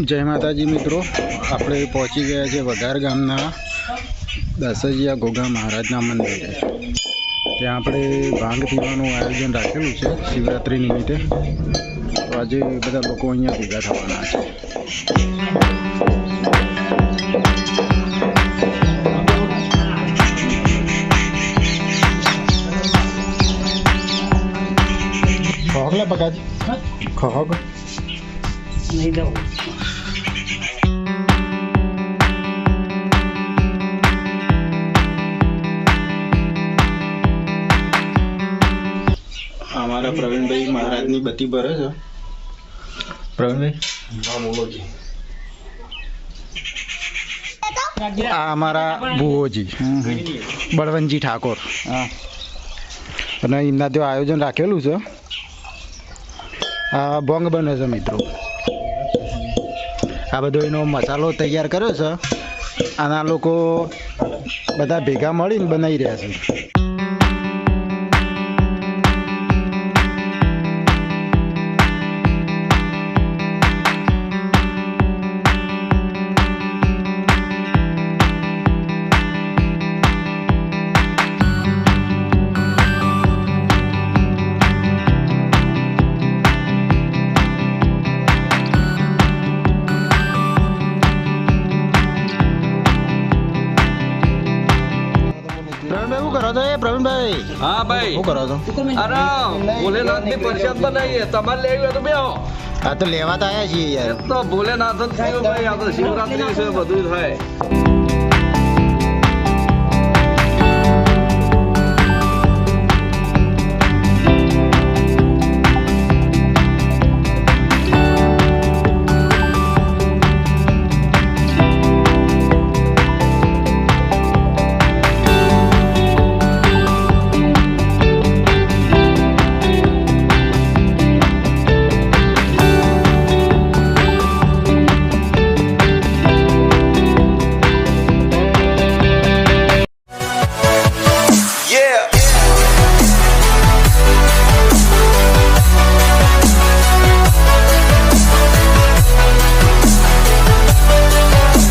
જય માતાજી મિત્રો, આપણે પહોંચી ગયા છે વઘાર ગામના દાસજીયા ગોગા મહારાજના મંદિરે. ત્યાં આપણે ભાંગ પીવાનું આયોજન રાખેલું છે શિવરાત્રિ નિમિત્તે. તો આજે બધા લોકો અહીંયા ભેગા થવાના છે. ખોખલા પકાજ ખોખ નહીં દઉં. અમારા પ્રવીણભાઈ મહારાજની બત્તી ભરે છે. પ્રવીણભાઈ આ અમારા ભુવોજી બળવંતજી ઠાકોર, અને એમના ત્યાં આયોજન રાખેલું છે. આ ભોંગ બને છે મિત્રો. આ બધો એનો મસાલો તૈયાર કર્યો છે. આના લોકો બધા ભેગા મળીને બનાવી રહ્યા છે. પ્રવીણભાઈ, હા ભાઈ, શું કરો છો? અરે ભોલેનાથ ની પ્રસાદ બનાવીએ, તમારે લેવી હોય તો બેહો. આ તો લેવા તો આવ્યા છીએ યાર. તો ભોલેનાથ જ થયું ભાઈ, આ તો શિવરાત્રી છે, બધું થાય.